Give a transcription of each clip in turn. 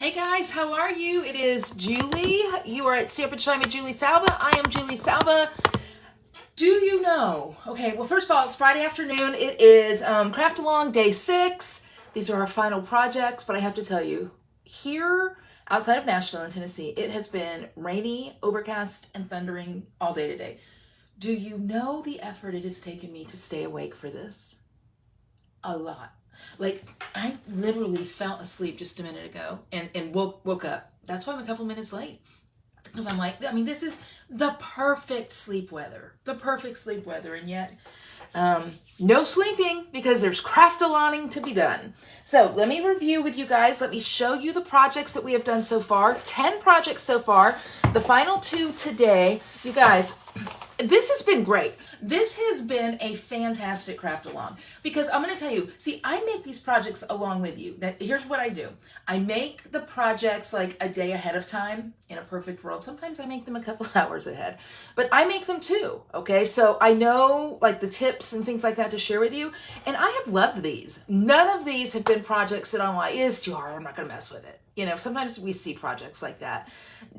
Hey guys, how are you? It is Julie. You are at Stamp and Shine with Julie Salva. I am Julie Salva. Do you know? Okay, well, first of all, it's Friday afternoon. It is Craft-Along Day 6. These are our final projects, but I have to tell you, here outside of Nashville in Tennessee, it has been rainy, overcast, and thundering all day today. Do you know the effort it has taken me to stay awake for this? A lot. Like, I literally fell asleep just a minute ago and woke up. That's why I'm a couple minutes late. Because I'm like, I mean, this is the perfect sleep weather. The perfect sleep weather. And yet, no sleeping because there's craft-alonging to be done. So let me review with you guys. Let me show you the projects that we have done so far. 10 projects so far. The final 2 today. You guys, this has been great. This has been a fantastic craft-along because I'm going to tell you, see, I make these projects along with you. Now, here's what I do. I make the projects like a day ahead of time in a perfect world. Sometimes I make them a couple hours ahead, but I make them too. Okay. So I know like the tips and things like that to share with you. And I have loved these. None of these have been projects that I'm like, it's too hard. I'm not going to mess with it. You know, sometimes we see projects like that.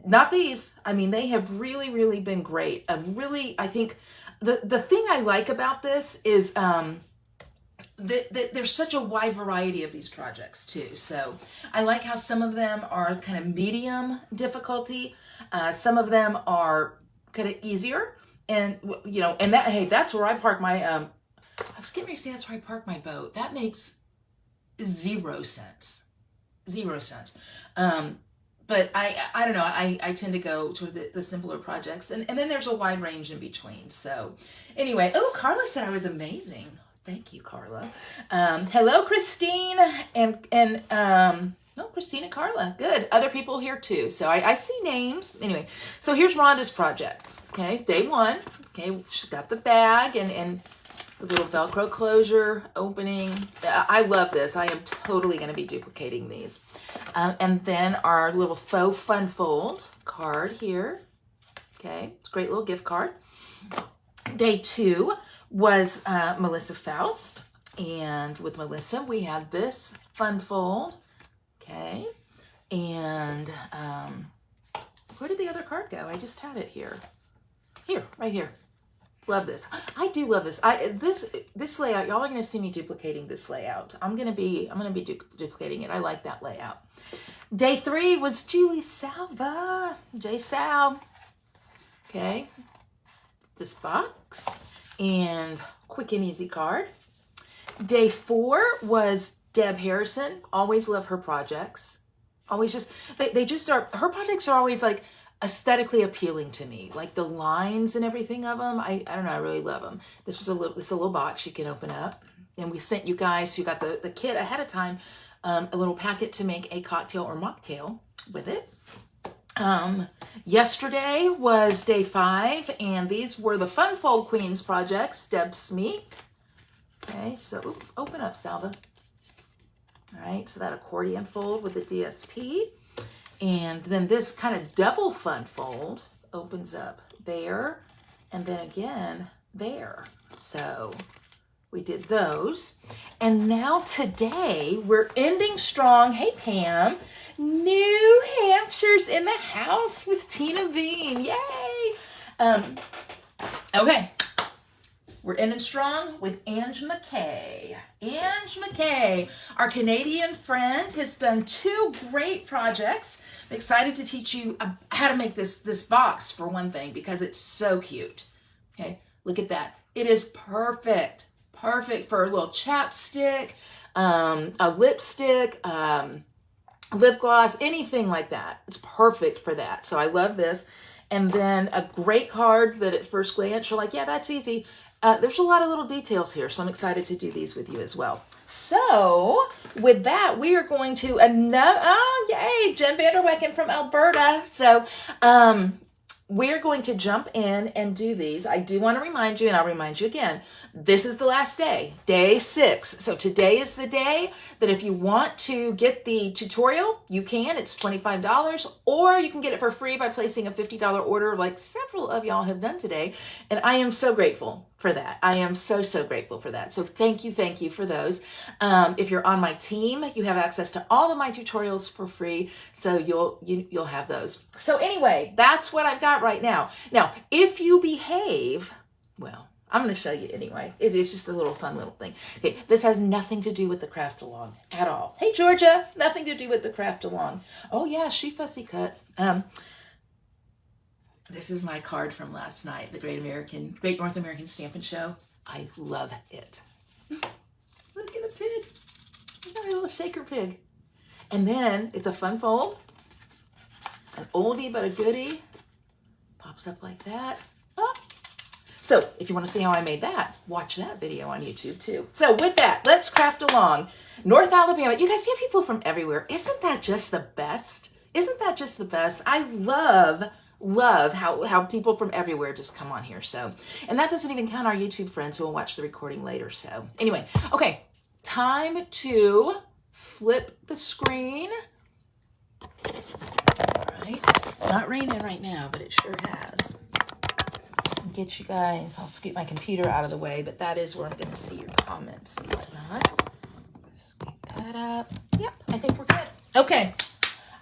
Not these. I mean, they have really, really been great. I think the thing I like about this is that there's such a wide variety of these projects too. So I like how some of them are kind of medium difficulty. Some of them are kind of easier. And, you know, and that, hey, that's where I park my, I was getting ready to say that's where I park my boat. That makes 0 sense. 0 cents. But I don't know, I tend to go toward the simpler projects. And then there's a wide range in between. So anyway, oh, Carla said I was amazing. Thank you, Carla. Hello, Christine no, Christine and Carla. Good. Other people here too. So I see names. Anyway, so here's Rhonda's project. Okay, day 1. Okay, she's got the bag and the little Velcro closure opening. I love this. I am totally going to be duplicating these. And then our little faux fun fold card here. Okay, it's a great little gift card. Day 2 was Melissa Faust. And with Melissa, we had this fun fold. Okay, and where did the other card go? I just had it here. Here, right here. Love this. I do love this. This layout, y'all are going to see me duplicating this layout. I'm going to be duplicating it. I like that layout. Day 3 was Julie Salva. J Sal. Okay. This box and quick and easy card. Day 4 was Deb Harrison. Always love her projects. Always just, they just are, her projects are always like aesthetically appealing to me, like the lines and everything of them. I don't know, I really love them. This was a little box you can open up, and we sent you guys who got the kit ahead of time a little packet to make a cocktail or mocktail with it. Yesterday was day 5, and these were the Fun Fold Queens projects. Deb Smeek. Okay, so open up, Salva. All right, so that accordion fold with the DSP. And then this kind of double fun fold opens up there and then again there. So we did those. And now today we're ending strong. Hey, Pam. New Hampshire's in the house with Tina Bean. Yay. Okay. We're ending strong with Ange McKay. Ange McKay, our Canadian friend, has done 2 great projects. I'm excited to teach you how to make this box, for one thing, because it's so cute. Okay, look at that. It is perfect. Perfect for a little chapstick, a lipstick, lip gloss, anything like that. It's perfect for that. So I love this. And then a great card that at first glance you're like, yeah, that's easy. There's a lot of little details here, so I'm excited to do these with you as well. So with that, we are going to yay, Jen Vanderwecken from Alberta. So we're going to jump in and do these. I do want to remind you, and I'll remind you again, this is the last day, day 6. So today is the day that if you want to get the tutorial, you can. It's $25, or you can get it for free by placing a $50 order like several of y'all have done today. And I am so grateful for that. I am so, so grateful for that. So thank you for those. If you're on my team, you have access to all of my tutorials for free. So you'll have those. So anyway, that's what I've got right now. Now, if you behave, well, I'm going to show you anyway. It is just a little fun little thing. Okay, this has nothing to do with the Craft-Along at all. Hey, Georgia, nothing to do with the Craft-Along. Oh yeah, she fussy cut. This is my card from last night, the Great North American Stampin' Show. I love it. Look at the pig. Look at my little shaker pig. And then it's a fun fold. An oldie but a goodie. Pops up like that. Oh. So if you want to see how I made that, watch that video on YouTube too. So with that, let's craft along. North Alabama. You guys, we have people from everywhere. Isn't that just the best? Isn't that just the best? I love how people from everywhere just come on here. So, and that doesn't even count our YouTube friends who will watch the recording later. So anyway, okay, time to flip the screen. All right, it's not raining right now, but it sure has. Get you guys, I'll scoot my computer out of the way, but that is where I'm going to see your comments and whatnot. Scoot that up. Yep, I think we're good. Okay.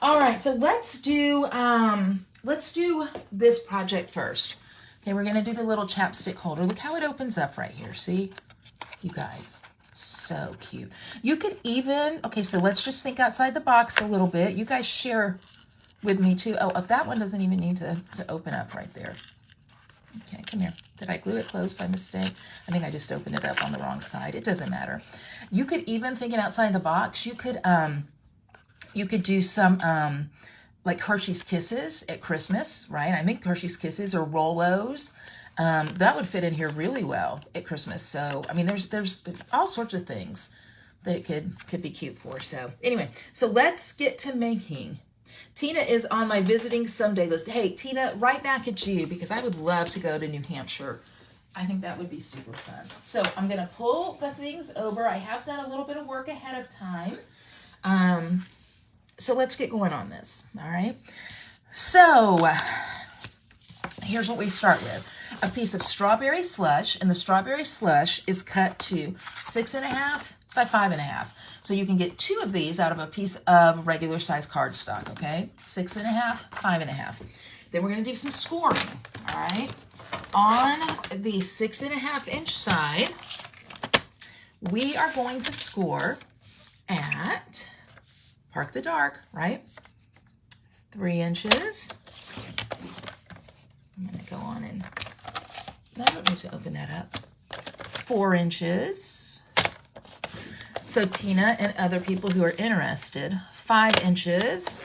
All right, so let's do this project first. Okay, we're gonna do the little chapstick holder. Look how it opens up right here. See, you guys, so cute. You could even, okay, so let's just think outside the box a little bit. You guys share with me too. Oh, that one doesn't even need to open up right there. Okay, come here. Did I glue it closed by mistake? I think I just opened it up on the wrong side. It doesn't matter. You could even, thinking outside the box, you could do some like Hershey's Kisses at Christmas, right? I think Hershey's Kisses or Rolos. That would fit in here really well at Christmas. So, I mean, there's all sorts of things that it could be cute for. So anyway, so let's get to making. Tina is on my visiting someday list. Hey, Tina, right back at you, because I would love to go to New Hampshire. I think that would be super fun. So I'm going to pull the things over. I have done a little bit of work ahead of time. So let's get going on this, all right? So here's what we start with. A piece of strawberry slush, and the strawberry slush is cut to 6.5 by 5.5. So you can get 2 of these out of a piece of regular size cardstock, okay? 6.5, 5.5. Then we're gonna do some scoring, all right? On the 6.5-inch side, we are going to score at, park the dark, right? 3 inches. I'm gonna go on and, I don't need to open that up. 4 inches. So Tina and other people who are interested, 5 inches,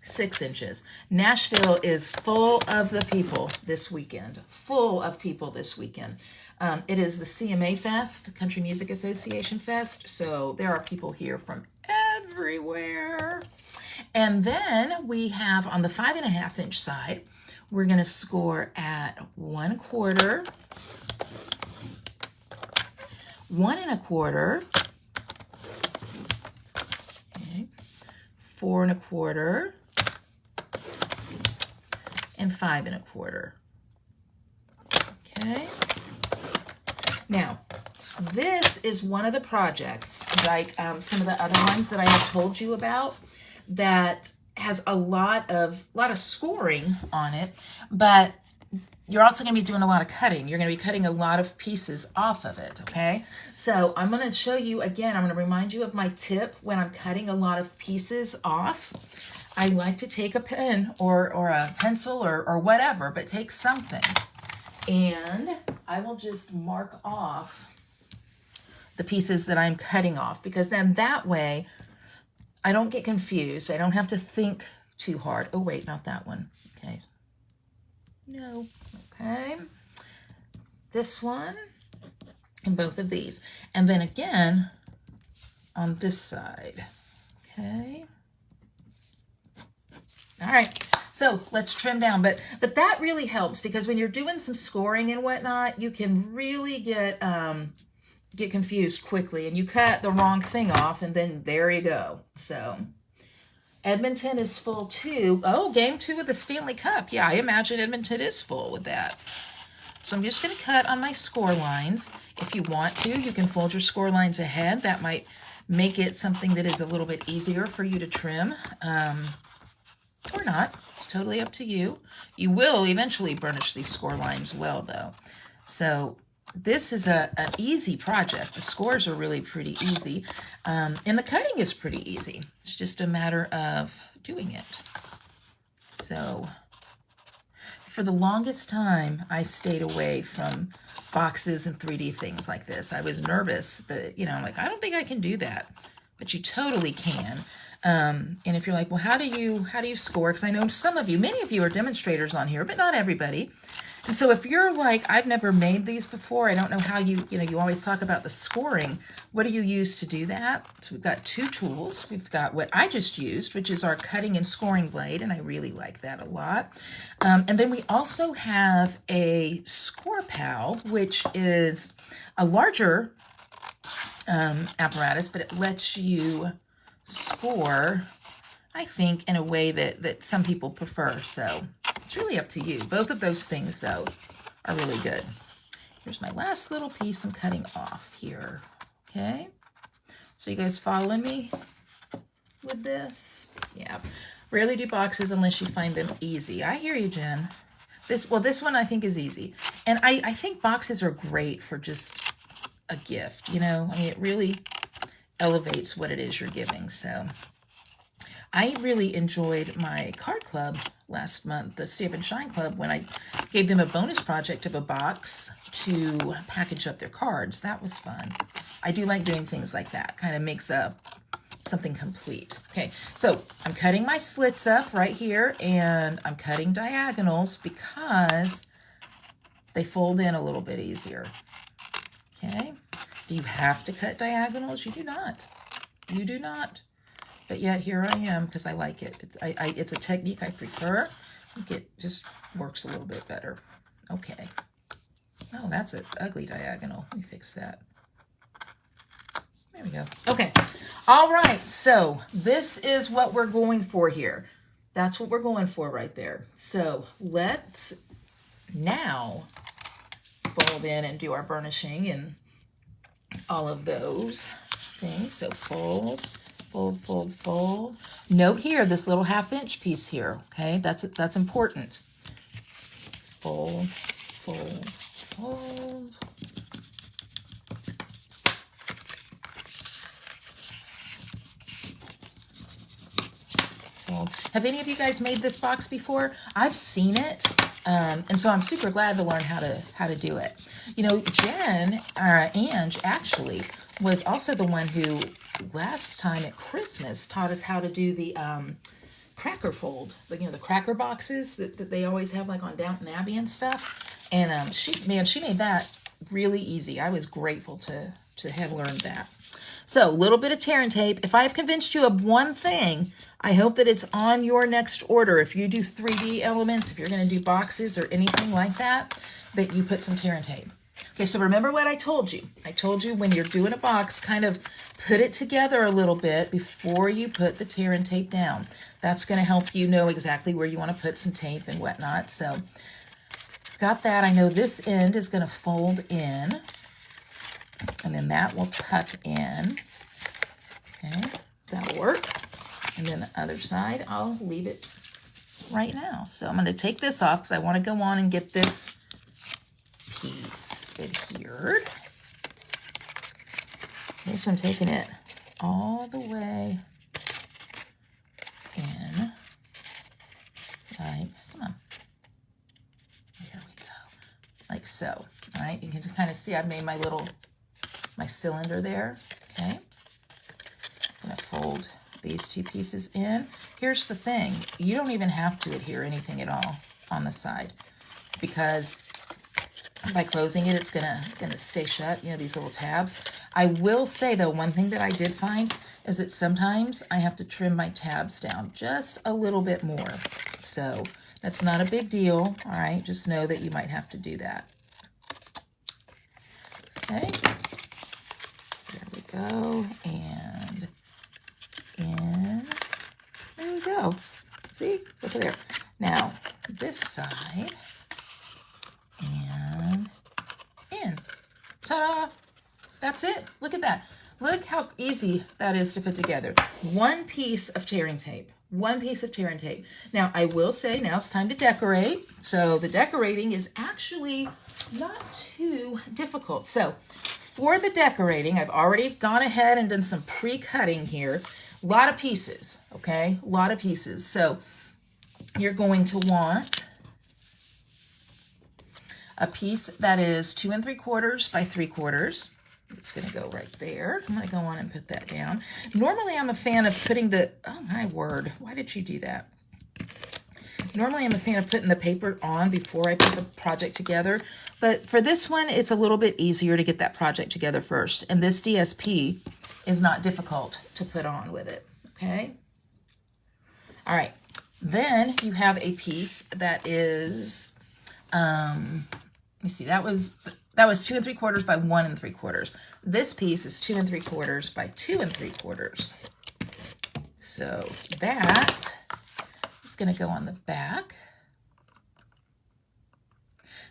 6 inches. Nashville is full of the people this weekend, full of people this weekend. It is the CMA Fest, Country Music Association Fest, so there are people here from everywhere. And then we have on the 5.5-inch side, we're going to score at 1/4, 1 1/4, okay, 4 1/4, and 5 1/4. Okay. Now, this is one of the projects, like some of the other ones that I have told you about, that has a lot of scoring on it, but you're also going to be doing a lot of cutting. You're going to be cutting a lot of pieces off of it, okay? So I'm going to show you, again, I'm going to remind you of my tip when I'm cutting a lot of pieces off. I like to take a pen or a pencil or whatever, but take something, and I will just mark off the pieces that I'm cutting off, because then that way I don't get confused. I don't have to think too hard. Oh, wait, not that one. Okay. No. Okay. This one and both of these. And then again on this side. Okay. All right. So let's trim down. But that really helps, because when you're doing some scoring and whatnot, you can really get confused quickly, and you cut the wrong thing off, and then there you go. So Edmonton is full too. Oh, game 2 of the Stanley Cup. Yeah, I imagine Edmonton is full with that. So I'm just going to cut on my score lines. If you want to, you can fold your score lines ahead. That might make it something that is a little bit easier for you to trim, or not. It's totally up to you. You will eventually burnish these score lines well, though. So this is an easy project. The scores are really pretty easy, and the cutting is pretty easy. It's just a matter of doing it. So for the longest time, I stayed away from boxes and 3D things like this. I was nervous that, you know, like, I don't think I can do that, but you totally can. And if you're like, well, how do you score? Because I know some of you, many of you are demonstrators on here, but not everybody. And so if you're like, I've never made these before, I don't know how you always talk about the scoring. What do you use to do that? So we've got two tools. We've got what I just used, which is our cutting and scoring blade, and I really like that a lot. And then we also have a score pal, which is a larger apparatus, but it lets you score, I think, in a way that some people prefer. So it's really up to you. Both of those things, though, are really good. Here's my last little piece I'm cutting off here. Okay? So you guys following me with this? Yeah. Rarely do boxes unless you find them easy. I hear you, Jen. This one I think is easy. And I think boxes are great for just a gift, you know? I mean, it really elevates what it is you're giving. So I really enjoyed my card club last month, the Stamp and Shine Club, when I gave them a bonus project of a box to package up their cards. That was fun. I do like doing things like that. Kind of makes something complete. Okay, so I'm cutting my slits up right here, and I'm cutting diagonals because they fold in a little bit easier. Okay, do you have to cut diagonals? You do not. You do not. But yet here I am because I like it. It's a technique I prefer. I think it just works a little bit better. Okay. Oh, that's an ugly diagonal. Let me fix that. There we go. Okay. All right. So this is what we're going for here. That's what we're going for right there. So let's now fold in and do our burnishing and all of those things. So fold. Fold, fold, fold. Note here, this little 1/2 inch piece here, okay? That's important. Fold, fold, fold. Fold. Have any of you guys made this box before? I've seen it, and so I'm super glad to learn how to do it. You know, Ange actually was also the one who last time at Christmas taught us how to do the cracker fold, like, you know, the cracker boxes that they always have, like on Downton Abbey and stuff. And she made that really easy. I was grateful to have learned that. So a little bit of tear and tape. If I've convinced you of one thing, I hope that it's on your next order. If you do 3D elements, if you're going to do boxes or anything like that, that you put some tear and tape. Okay, so remember what I told you. I told you when you're doing a box, kind of put it together a little bit before you put the tear and tape down. That's going to help you know exactly where you want to put some tape and whatnot. So got that. I know this end is going to fold in, and then that will tuck in. Okay, that'll work. And then the other side, I'll leave it right now. So I'm going to take this off because I want to go on and get this piece adhered. Okay, so I'm taking it all the way in, like, come on, there we go, like so. All right, you can just kind of see I've made my cylinder there. Okay, I'm gonna fold these two pieces in. Here's the thing, you don't even have to adhere anything at all on the side, because by closing it, it's gonna stay shut, you know, these little tabs. I will say, though, one thing that I did find is that sometimes I have to trim my tabs down just a little bit more. So that's not a big deal, all right? Just know that you might have to do that. Okay, there we go, and in, there we go. See, look at there. Now, this side, and Ta-da! That's it. Look at that. Look how easy that is to put together. One piece of tearing tape. One piece of tearing tape. Now, I will say now it's time to decorate. So the decorating is actually not too difficult. So for the decorating, I've already gone ahead and done some pre-cutting here. A lot of pieces, okay? A lot of pieces. So you're going to want a piece that is 2 3/4 by 3/4. It's going to go right there. I'm going to go on and put that down. Normally, I'm a fan of putting the, oh my word, why did you do that? Normally, I'm a fan of putting the paper on before I put the project together. But for this one, it's a little bit easier to get that project together first. And this DSP is not difficult to put on with it, okay? All right. Then you have a piece that is, let me see, that was 2 3/4 by 1 3/4. This piece is 2 3/4 by 2 3/4. So that is going to go on the back.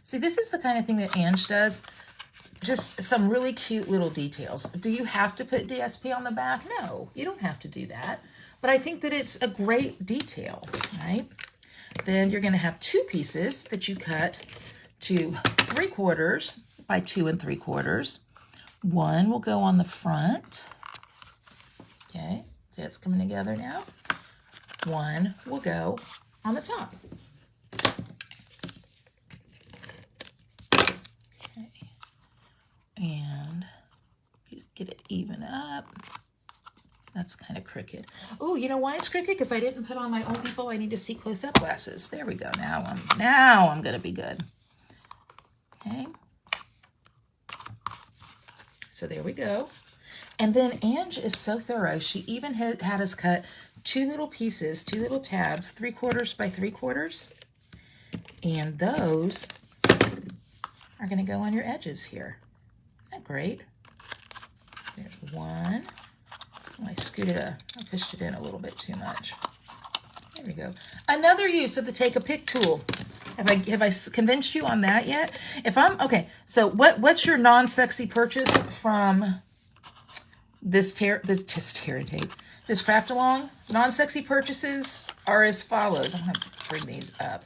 See, this is the kind of thing that Ange does. Just some really cute little details. Do you have to put DSP on the back? No, you don't have to do that. But I think that it's a great detail, right? Then you're going to have 2 pieces that you cut to 3/4 by 2 3/4. One will go on the front. Okay, so it's coming together now. One will go on the top. Okay, and get it even up. That's kind of crooked. Oh, you know why it's crooked? Because I didn't put on my own people. I need to see close-up glasses. There we go. Now I'm gonna be good. Okay. So there we go. And then Ange is so thorough. She even had us cut 2 little pieces, 2 little tabs, 3/4 by 3/4. And those are going to go on your edges here. Isn't that great? There's one. Oh, I pushed it in a little bit too much. There we go. Another use of the Take a Pick tool. Have I convinced you on that yet? Okay, so what's your non-sexy purchase from this tearing tape? This Craft-Along? Non-sexy purchases are as follows. I'm going to bring these up.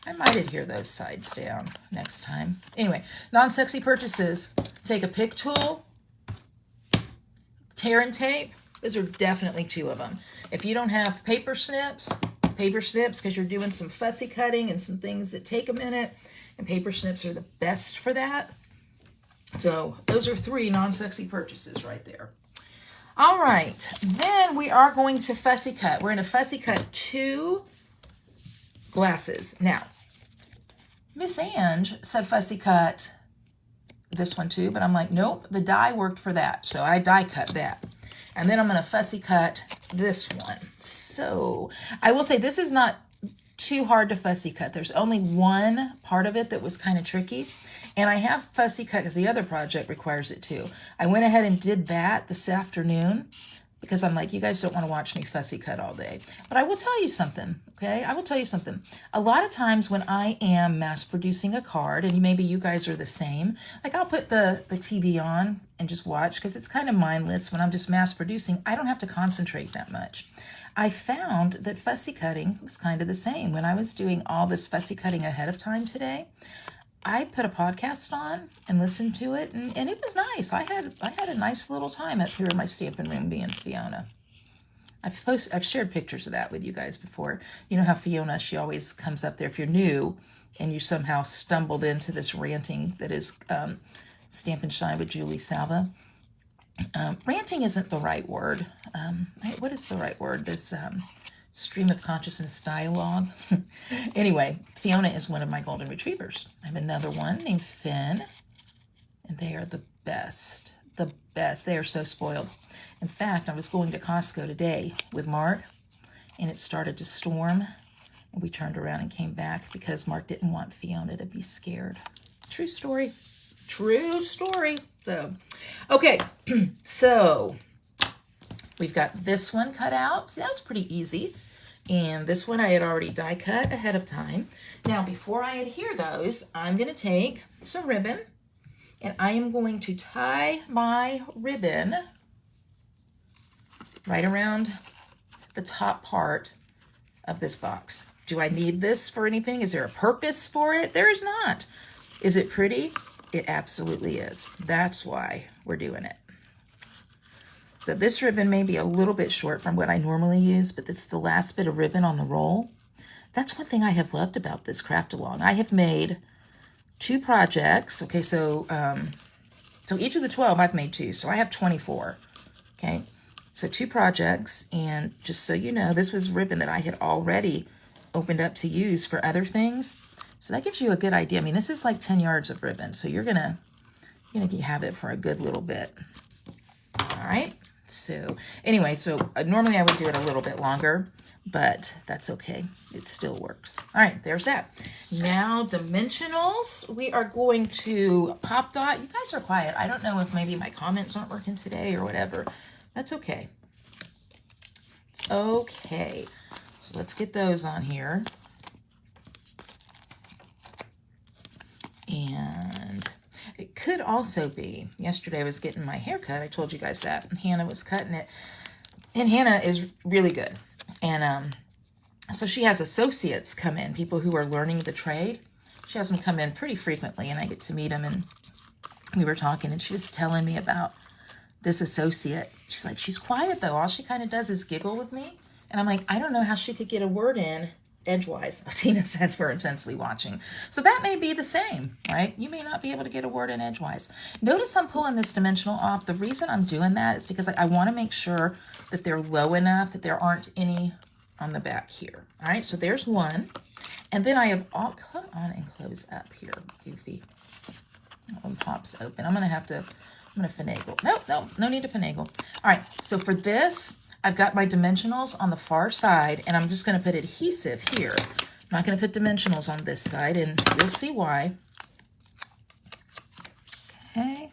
I might adhere those sides down next time. Anyway, non-sexy purchases. Take a pick tool, tearing tape. Those are definitely 2 of them. If you don't have paper snips, because you're doing some fussy cutting and some things that take a minute, and paper snips are the best for that. So those are 3 non-sexy purchases right there. All right, then we are going to fussy cut. We're going to fussy cut 2 glasses. Now, Miss Ange said fussy cut this one too, but I'm like, nope, the die worked for that. So I die cut that. And then I'm going to fussy cut this one. So I will say this is not too hard to fussy cut. There's only one part of it that was kind of tricky. And I have fussy cut because the other project requires it too. I went ahead and did that this afternoon because I'm like, you guys don't want to watch me fussy cut all day. But I will tell you something, okay? I will tell you something. A lot of times when I am mass producing a card, and maybe you guys are the same, like I'll put the TV on and just watch because it's kind of mindless when I'm just mass producing. I don't have to concentrate that much. I found that fussy cutting was kind of the same. When I was doing all this fussy cutting ahead of time today, I put a podcast on and listened to it, and it was nice. I had a nice little time up here in my stamping room being Fiona. I've shared pictures of that with you guys before. You know how Fiona, she always comes up there. If you're new and you somehow stumbled into this ranting that is Stamp and Shine with Julie Salva. Ranting isn't the right word. What is the right word? This stream of consciousness dialogue. Anyway, Fiona is one of my golden retrievers. I have another one named Finn, and they are the best. The best. They are so spoiled. In fact, I was going to Costco today with Mark, and it started to storm, and we turned around and came back because Mark didn't want Fiona to be scared. True story. True story. So, okay, so we've got this one cut out. See, that was pretty easy. And this one I had already die cut ahead of time. Now, before I adhere those, I'm going to take some ribbon, and I am going to tie my ribbon right around the top part of this box. Do I need this for anything? Is there a purpose for it? There is not. Is it pretty? It absolutely is. That's why we're doing it. So this ribbon may be a little bit short from what I normally use, but it's the last bit of ribbon on the roll. That's one thing I have loved about this Craft-Along. I have made 2 projects. Okay, so each of the 12 I've made 2, so I have 24. Okay, so 2 projects, and just so you know, this was ribbon that I had already opened up to use for other things. So that gives you a good idea. I mean, this is like 10 yards of ribbon, so you're gonna have it for a good little bit. All right. So anyway, so normally I would do it a little bit longer, but that's okay. It still works. All right, there's that. Now dimensionals, we are going to pop dot. You guys are quiet. I don't know if maybe my comments aren't working today or whatever. That's okay. It's okay. So let's get those on here. And it could also be, yesterday I was getting my hair cut. I told you guys that. And Hannah was cutting it. And Hannah is really good. And so she has associates come in, people who are learning the trade. She has them come in pretty frequently, and I get to meet them. And we were talking, and she was telling me about this associate. She's like, she's quiet, though. All she kind of does is giggle with me. And I'm like, I don't know how she could get a word in edgewise. Tina says we're intensely watching. So that may be the same, right? You may not be able to get a word in edgewise. Notice I'm pulling this dimensional off. The reason I'm doing that is because I want to make sure that they're low enough that there aren't any on the back here. All right, so there's one. And then I have all, come on and close up here, Goofy. That one pops open. I'm going to finagle. Nope, no need to finagle. All right, so for this, I've got my dimensionals on the far side, and I'm just going to put adhesive here. I'm not going to put dimensionals on this side, and you'll see why. Okay.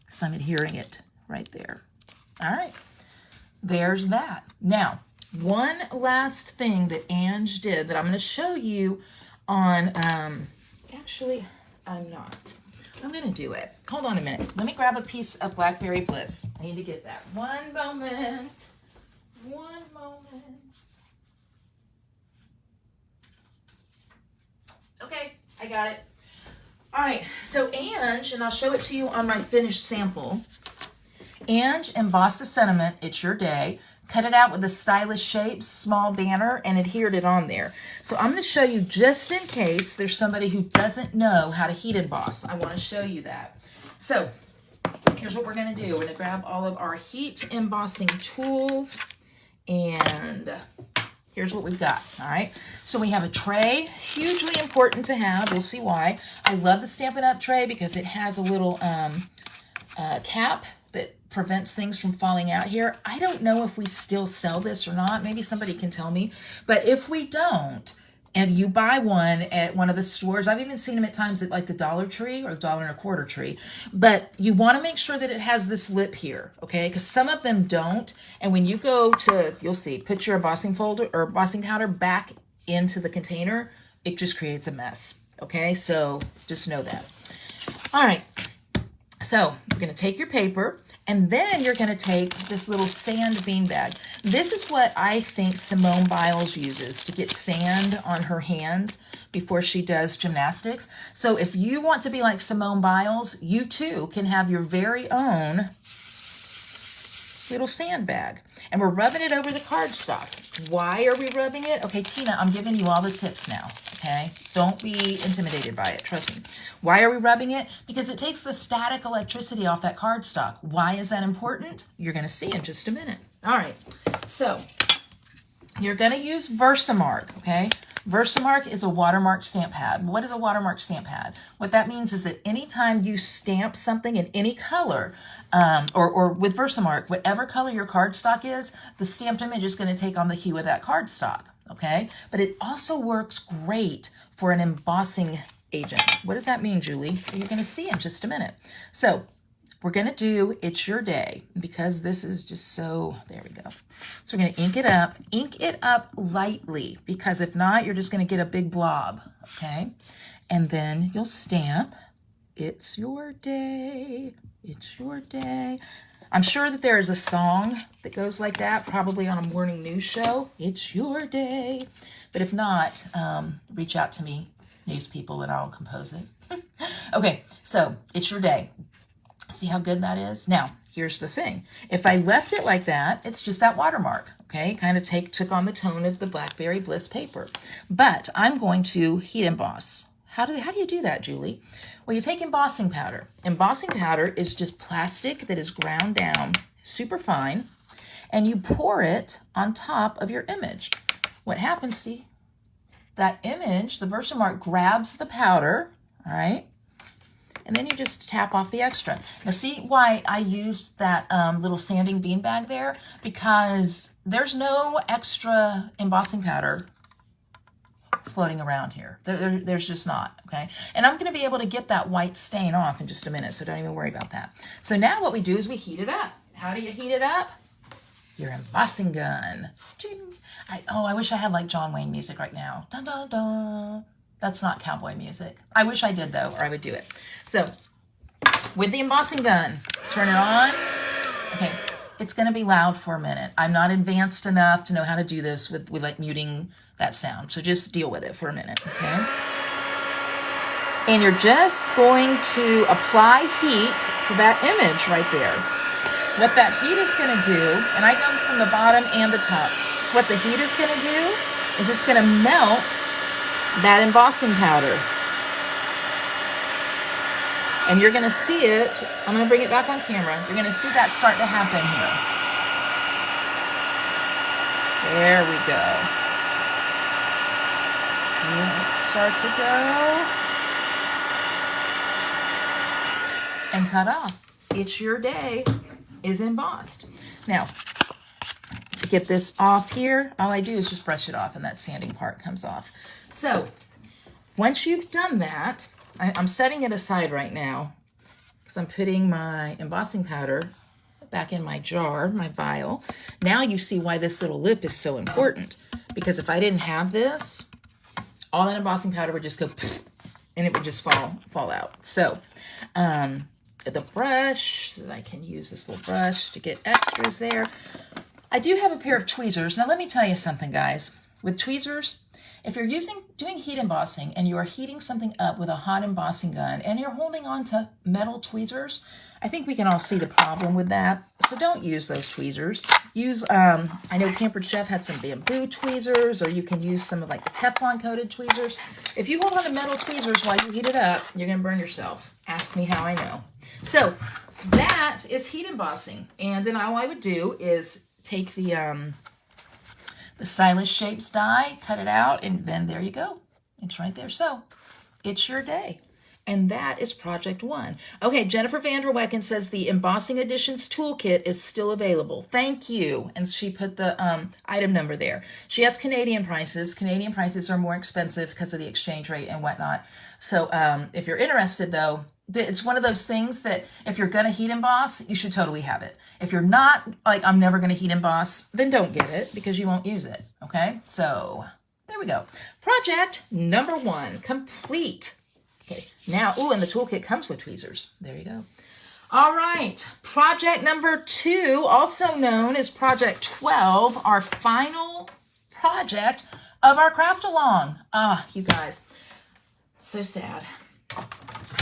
Because I'm adhering it right there. All right. There's that. Now, one last thing that Ange did that I'm going to show you on, actually, I'm not. I'm going to do it. Hold on a minute. Let me grab a piece of Blackberry Bliss. I need to get that. One moment. One moment. Okay, I got it. All right, so Ange, and I'll show it to you on my finished sample. Ange embossed a sentiment, "It's your day," cut it out with a stylish shape, small banner, and adhered it on there. So I'm going to show you, just in case there's somebody who doesn't know how to heat emboss. I want to show you that. So here's what we're going to do. We're going to grab all of our heat embossing tools, and here's what we've got. All right. So we have a tray, hugely important to have. You'll see why. I love the Stampin' Up! Tray because it has a little cap that prevents things from falling out here. I don't know if we still sell this or not. Maybe somebody can tell me. But if we don't, and you buy one at one of the stores, I've even seen them at times at like the Dollar Tree or the $1.25 Tree, but you want to make sure that it has this lip here, okay? Because some of them don't. And when you go to, you'll see, put your embossing folder or embossing powder back into the container, it just creates a mess, okay? So just know that. All right. So you're going to take your paper, and then you're going to take this little sand beanbag. This is what I think Simone Biles uses to get sand on her hands before she does gymnastics. So if you want to be like Simone Biles, you too can have your very own little sandbag. And we're rubbing it over the cardstock. Why are we rubbing it? Okay, Tina, I'm giving you all the tips now, okay? Don't be intimidated by it, trust me. Why are we rubbing it? Because it takes the static electricity off that cardstock. Why is that important? You're gonna see in just a minute. All right, so you're gonna use Versamark, okay? Versamark is a watermark stamp pad. What is a watermark stamp pad? What that means is that anytime you stamp something in any color, or with Versamark, whatever color your cardstock is, the stamped image is going to take on the hue of that cardstock, okay? But it also works great for an embossing agent. What does that mean, Julie? You're going to see in just a minute. So we're going to do It's Your Day, because this is just so, there we go. So we're going to ink it up lightly, because if not, you're just going to get a big blob, okay? And then you'll stamp, It's your day. It's your day. I'm sure that there is a song that goes like that, probably on a morning news show. It's your day. But if not, reach out to me, news people, and I'll compose it. Okay, so it's your day. See how good that is? Now, here's the thing. If I left it like that, it's just that watermark, okay? Kind of took on the tone of the Blackberry Bliss paper. But I'm going to heat emboss. How do you do that, Julie? Well, you take embossing powder. Embossing powder is just plastic that is ground down super fine, and you pour it on top of your image. What happens, see, that image, the Versamark grabs the powder, all right? And then you just tap off the extra. Now see why I used that little sanding beanbag there? Because there's no extra embossing powder floating around here. There's just not, okay? And I'm gonna be able to get that white stain off in just a minute, so don't even worry about that. So now what we do is we heat it up. How do you heat it up? Your embossing gun. I wish I had like John Wayne music right now. Dun, dun, dun. That's not cowboy music. I wish I did though, or I would do it. So with the embossing gun, turn it on. Okay, it's gonna be loud for a minute. I'm not advanced enough to know how to do this with like muting that sound. So just deal with it for a minute, okay? And you're just going to apply heat to that image right there. What that heat is gonna do, and I go from the bottom and the top, what the heat is gonna do is it's gonna melt that embossing powder. And you're gonna see it, I'm gonna bring it back on camera, you're gonna see that start to happen here. There we go. See it start to go. And ta-da, it's your day is embossed. Now, to get this off here, all I do is just brush it off and that sanding part comes off. So once you've done that, I'm setting it aside right now because I'm putting my embossing powder back in my jar, my vial. Now you see why this little lip is so important, because if I didn't have this, all that embossing powder would just go and it would just fall out. So the brush, so that I can use this little brush to get extras there. I do have a pair of tweezers. Now let me tell you something, guys. With tweezers, if you're doing heat embossing and you are heating something up with a hot embossing gun and you're holding on to metal tweezers, I think we can all see the problem with that. So don't use those tweezers. Use, I know Pampered Chef had some bamboo tweezers, or you can use some of like the Teflon coated tweezers. If you hold on to metal tweezers while you heat it up, you're gonna burn yourself. Ask me how I know. So that is heat embossing. And then all I would do is take the Stylish Shapes die, cut it out, and then there you go. It's right there. So it's your day. And that is Project 1. Okay, Jennifer Vanderwecken says the Embossing Editions Toolkit is still available. Thank you. And she put the item number there. She has Canadian prices. Canadian prices are more expensive because of the exchange rate and whatnot. So if you're interested, though, it's one of those things that if you're going to heat emboss, you should totally have it. If you're not like, I'm never going to heat emboss, then don't get it because you won't use it. Okay, so there we go. Project number 1 complete. Okay, now, and the toolkit comes with tweezers. There you go. All right, project number 2, also known as Project 12, our final project of our craft-along. You guys, so sad.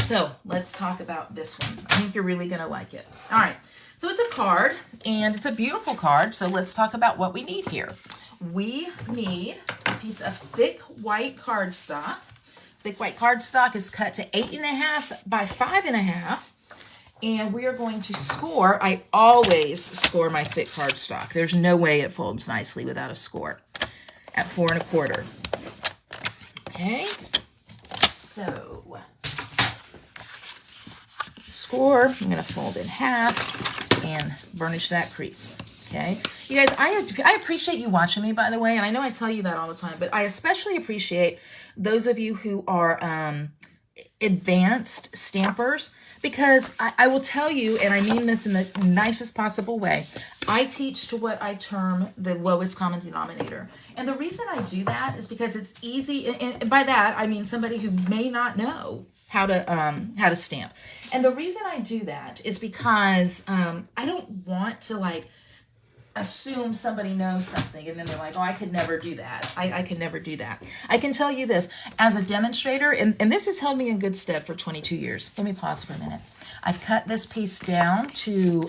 So let's talk about this one. I think you're really gonna like it. All right, so it's a card, and it's a beautiful card, so let's talk about what we need here. We need a piece of thick white cardstock. Thick white cardstock is cut to 8.5 by 5.5, and we are going to score. I always score my thick cardstock. There's no way it folds nicely without a score. At 4 1/4. Okay, so score. I'm going to fold in half and burnish that crease. Okay, you guys, I appreciate you watching me, by the way, and I know I tell you that all the time, but I especially appreciate those of you who are advanced stampers, because I will tell you, and I mean this in the nicest possible way, I teach to what I term the lowest common denominator. And the reason I do that is because it's easy, and by that I mean somebody who may not know how to stamp. And the reason I do that is because I don't want to like assume somebody knows something and then they're like, oh, I could never do that. I could never do that. I can tell you this as a demonstrator, and this has held me in good stead for 22 years. Let me pause for a minute. I've cut this piece down to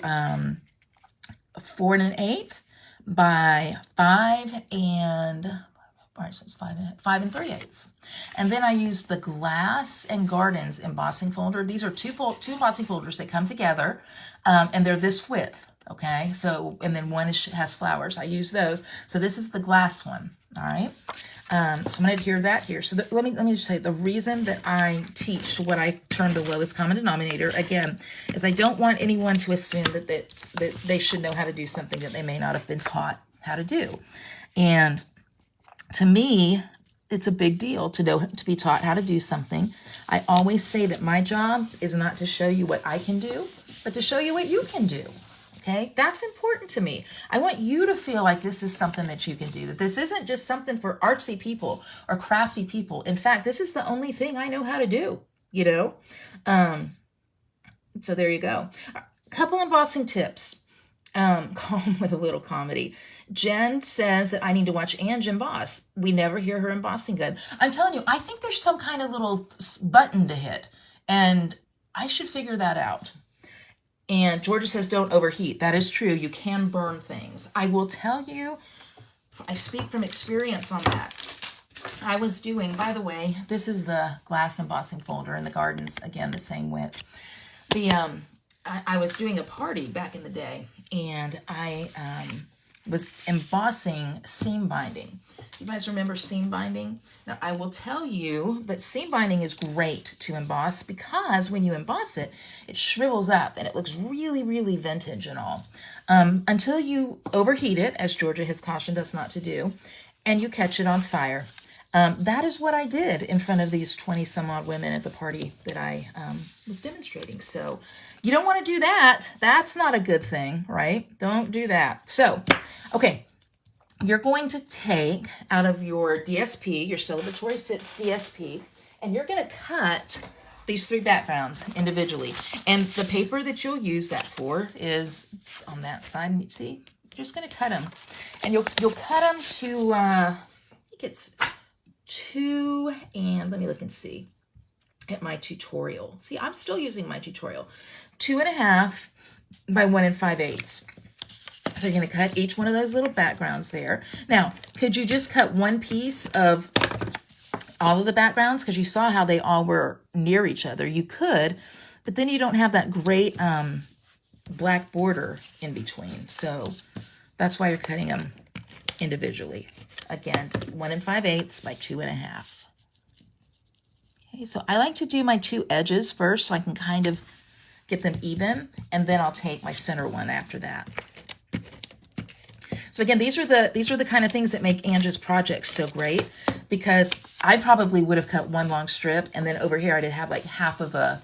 4 1/8 by 5 3/8. And then I used the Glass and Gardens embossing folder. These are two embossing folders. They come together, and they're this width. Okay, so, and then one has flowers. I use those. So this is the glass one, all right? So I'm going to adhere that here. So let me just say, the reason that I teach what I term the lowest common denominator, again, is I don't want anyone to assume that they should know how to do something that they may not have been taught how to do. And to me, it's a big deal to be taught how to do something. I always say that my job is not to show you what I can do, but to show you what you can do. Okay, that's important to me. I want you to feel like this is something that you can do, that this isn't just something for artsy people or crafty people. In fact, this is the only thing I know how to do, you know? So there you go. A couple embossing tips. Calm with a little comedy. Jen says that I need to watch Ange emboss. We never hear her embossing good. I'm telling you, I think there's some kind of little button to hit, and I should figure that out. And Georgia says, don't overheat. That is true. You can burn things. I will tell you, I speak from experience on that. I was doing, by the way, this is the glass embossing folder in the Gardens. Again, the same width. I was doing a party back in the day, and I was embossing seam binding. You guys remember seam binding? Now, I will tell you that seam binding is great to emboss because when you emboss it, it shrivels up and it looks really, really vintage and all. Until you overheat it, as Georgia has cautioned us not to do, and you catch it on fire. That is what I did in front of these 20 some odd women at the party that I was demonstrating. So you don't want to do that. That's not a good thing, right? Don't do that. So, okay. You're going to take out of your DSP, your Celebratory Sips DSP, and you're going to cut these 3 backgrounds individually. And the paper that you'll use that for is on that side. And you see, you're just going to cut them. And you'll cut them to, I think it's 2, and let me look and see at my tutorial. See, I'm still using my tutorial. 2.5 by 1 5/8. So you're going to cut each one of those little backgrounds there. Now, could you just cut one piece of all of the backgrounds? Because you saw how they all were near each other. You could, but then you don't have that great black border in between. So that's why you're cutting them individually. Again, 1 5/8 by 2.5. Okay, so I like to do my 2 edges first so I can kind of get them even, and then I'll take my center one after that. So again, these are the kind of things that make Ange's projects so great, because I probably would have cut one long strip, and then over here I'd have like half of a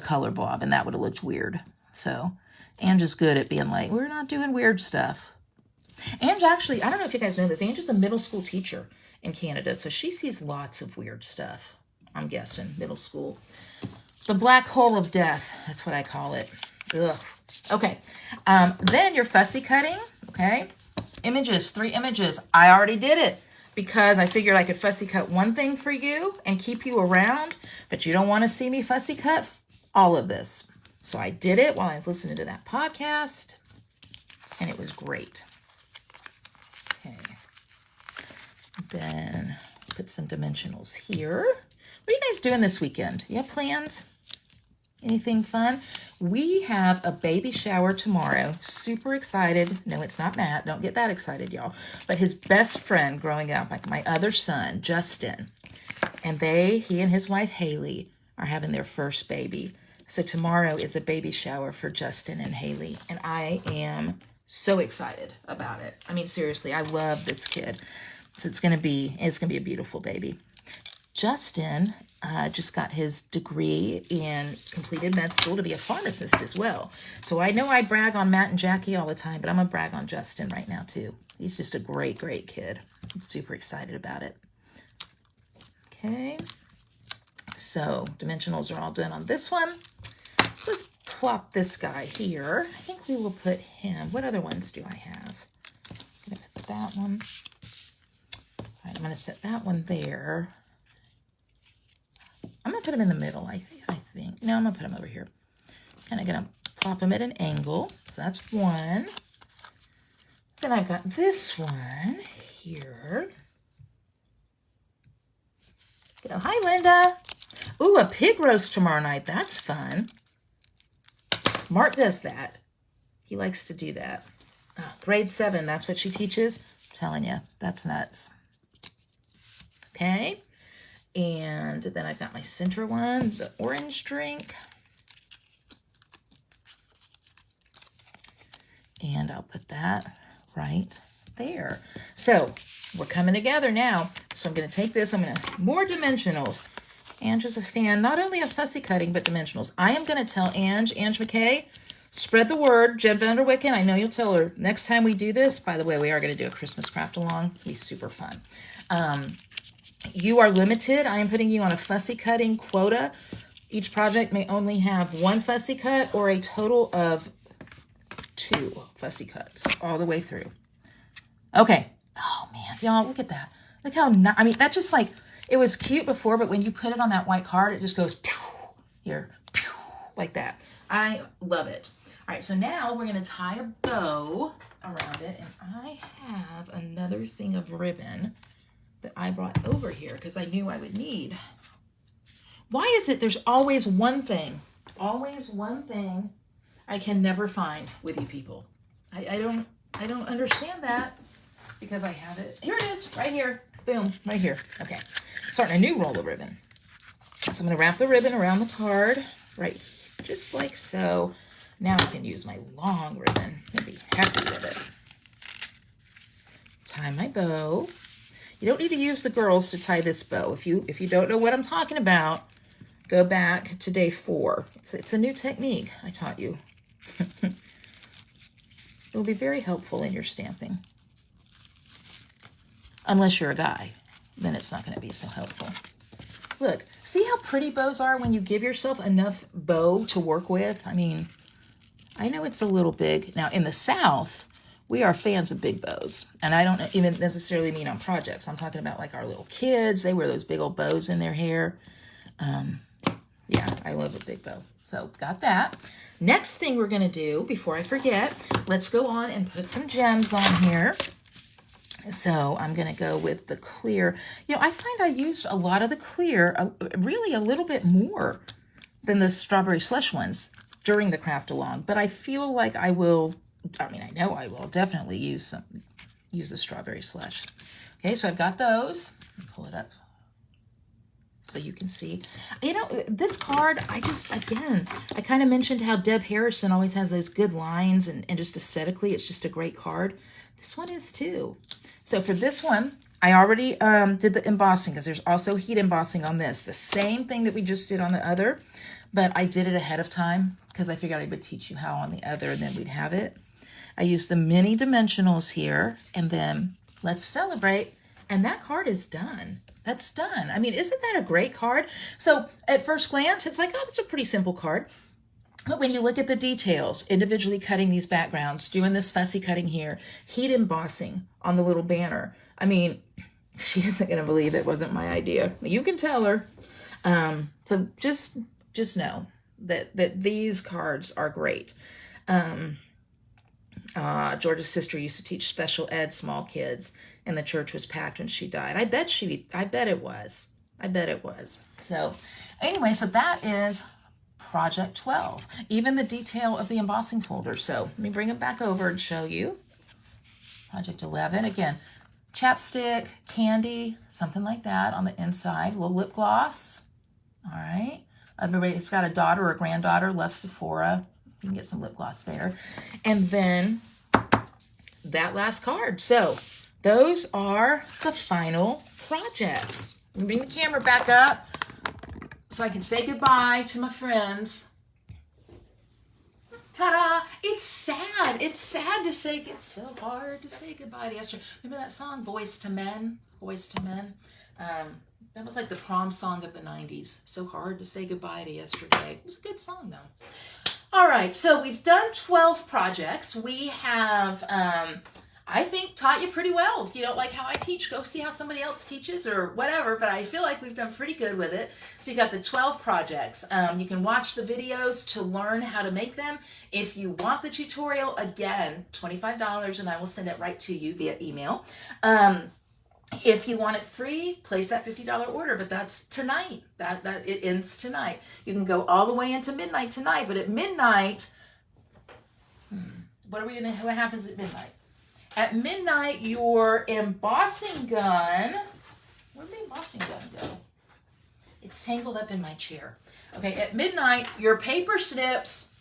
color blob, and that would have looked weird. So Ange is good at being like, we're not doing weird stuff. Ange actually, I don't know if you guys know this, Ange is a middle school teacher in Canada, so she sees lots of weird stuff, I'm guessing, middle school. The black hole of death, that's what I call it. Ugh. Okay, then you're fussy cutting, okay? Images, 3 images. I already did it because I figured I could fussy cut one thing for you and keep you around, but you don't want to see me fussy cut all of this. So I did it while I was listening to that podcast, and it was great. Okay, then put some dimensionals here. What are you guys doing this weekend? You have plans? Anything fun? We have a baby shower tomorrow. Super excited. No, it's not Matt. Don't get that excited, y'all. But his best friend growing up, like my other son, Justin, and he and his wife, Haley, are having their first baby. So tomorrow is a baby shower for Justin and Haley, and I am so excited about it. I mean, seriously, I love this kid. So it's gonna be a beautiful baby. Justin just got his degree in completed med school to be a pharmacist as well. So I know I brag on Matt and Jackie all the time, but I'm going to brag on Justin right now too. He's just a great, kid. I'm super excited about it. Okay. So dimensionals are all done on this one. So let's plop this guy here. I think we will put him. What other ones do I have? I'm gonna put that one. All right, I'm gonna set that one there. I'm gonna put him in the middle, I think. No, I'm gonna put him over here. And I'm gonna plop him at an angle. So that's one. Then I've got this one here. Go, hi, Linda. Ooh, a pig roast tomorrow night. That's fun. Mark does that. He likes to do that. Oh, grade 7, that's what she teaches. I'm telling you, that's nuts. Okay. And then I've got my center one, the orange drink. And I'll put that right there. So we're coming together now. So I'm going to take this. I'm going to more dimensionals. Ange is a fan, not only of fussy cutting, but dimensionals. I am going to tell Ange McKay, spread the word. Jen Vanderwicken, I know you'll tell her. Next time we do this, by the way, we are going to do a Christmas craft along. It's going to be super fun. You are limited. I am putting you on a fussy cutting quota. Each project may only have 1 fussy cut or a total of 2 fussy cuts all the way through. Okay. Oh, man. Y'all, look at that. Look how, I mean, that just like, it was cute before, but when you put it on that white card, it just goes pew, here, pew, like that. I love it. All right, so now we're going to tie a bow around it, and I have another thing of ribbon that I brought over here because I knew I would need. Why is it there's always one thing I can never find with you people? I don't understand that because I have it. Here it is, right here. Boom, right here. Okay, starting a new roll of ribbon. So I'm going to wrap the ribbon around the card, right, just like so. Now I can use my long ribbon and be happy with it. Tie my bow. You don't need to use the girls to tie this bow. If you don't know what I'm talking about, go back to day 4. It's a new technique I taught you. It will be very helpful in your stamping. Unless you're a guy, then it's not going to be so helpful. Look, see how pretty bows are when you give yourself enough bow to work with? I mean, I know it's a little big. Now, in the South, we are fans of big bows. And I don't even necessarily mean on projects. I'm talking about like our little kids. They wear those big old bows in their hair. Yeah, I love a big bow. So, got that. Next thing we're going to do, before I forget, let's go on and put some gems on here. So I'm going to go with the clear. You know, I find I used a lot of the clear, really a little bit more than the strawberry slush ones during the craft along. But I feel like I will, I mean, I know I will definitely use the strawberry slush. Okay, so I've got those. Pull it up so you can see. You know, this card, I kind of mentioned how Deb Harrison always has those good lines and just aesthetically, it's just a great card. This one is too. So for this one, I already did the embossing because there's also heat embossing on this. The same thing that we just did on the other, but I did it ahead of time because I figured I would teach you how on the other and then we'd have it. I used the mini dimensionals here and then let's celebrate. And that card is done. That's done. I mean, isn't that a great card? So at first glance, it's like, oh, that's a pretty simple card. But when you look at the details, individually cutting these backgrounds, doing this fussy cutting here, heat embossing on the little banner. I mean, she isn't going to believe it wasn't my idea. You can tell her. So just know that these cards are great. George's sister used to teach special ed small kids, and the church was packed when she died. I bet it was. So anyway, so that is Project 12, even the detail of the embossing folder. So let me bring it back over and show you. Project 11, again, chapstick, candy, something like that on the inside, a little lip gloss. All right. Everybody's got a daughter or a granddaughter, left Sephora. You can get some lip gloss there. And then that last card. So those are the final projects. Let me bring the camera back up so I can say goodbye to my friends. Ta-da! It's sad. It's sad to say, it's so hard to say goodbye to yesterday. Remember that song, Boys to Men? Boys to Men? That was like the prom song of the 90s. So hard to say goodbye to yesterday. It was a good song though. All right, so we've done 12 projects. We have, I think, taught you pretty well. If you don't like how I teach, go see how somebody else teaches or whatever, but I feel like we've done pretty good with it. So you got the 12 projects. You can watch the videos to learn how to make them. If you want the tutorial, again, $25, and I will send it right to you via email. If you want it free, place that $50 order, but that's tonight. That it ends tonight. You can go all the way into midnight tonight, but at midnight, what happens at midnight? At midnight, your embossing gun, where'd the embossing gun go? It's tangled up in my chair. Okay, at midnight, your paper snips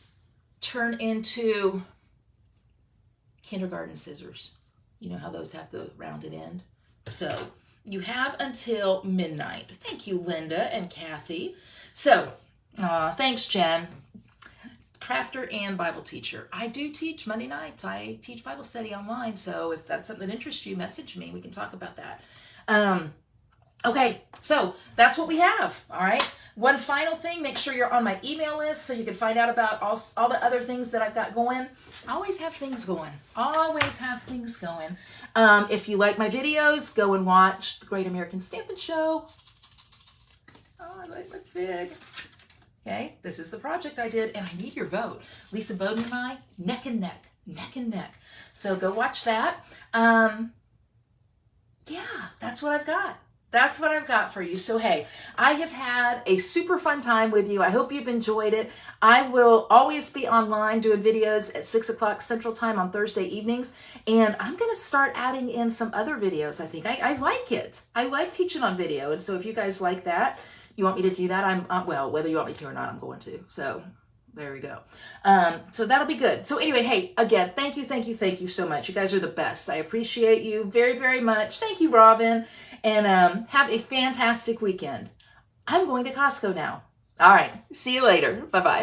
turn into kindergarten scissors. You know how those have the rounded end? So you have until midnight. Thank you, Linda and Kathy. So, thanks, Jen. Crafter and Bible teacher. I do teach Monday nights. I teach Bible study online. So if that's something that interests you, message me. We can talk about that. Okay, so that's what we have. All right. One final thing, make sure you're on my email list so you can find out about all the other things that I've got going. I always have things going. Always have things going. If you like my videos, go and watch the Great American Stampin' Show. Oh, I like my fig. Okay, this is the project I did, and I need your vote. Lisa Bowden and I, neck and neck, neck and neck. So go watch that. Yeah, that's what I've got. That's what I've got for you. So, hey, I have had a super fun time with you. I hope you've enjoyed it. I will always be online doing videos at 6 o'clock Central Time on Thursday evenings. And I'm going to start adding in some other videos, I think. I like it. I like teaching on video. And so if you guys like that, you want me to do that, well, whether you want me to or not, I'm going to. So there we go. So that'll be good. So anyway, hey, again, thank you so much. You guys are the best. I appreciate you very, very much. Thank you, Robin. And have a fantastic weekend. I'm going to Costco now. All right. See you later. Bye-bye.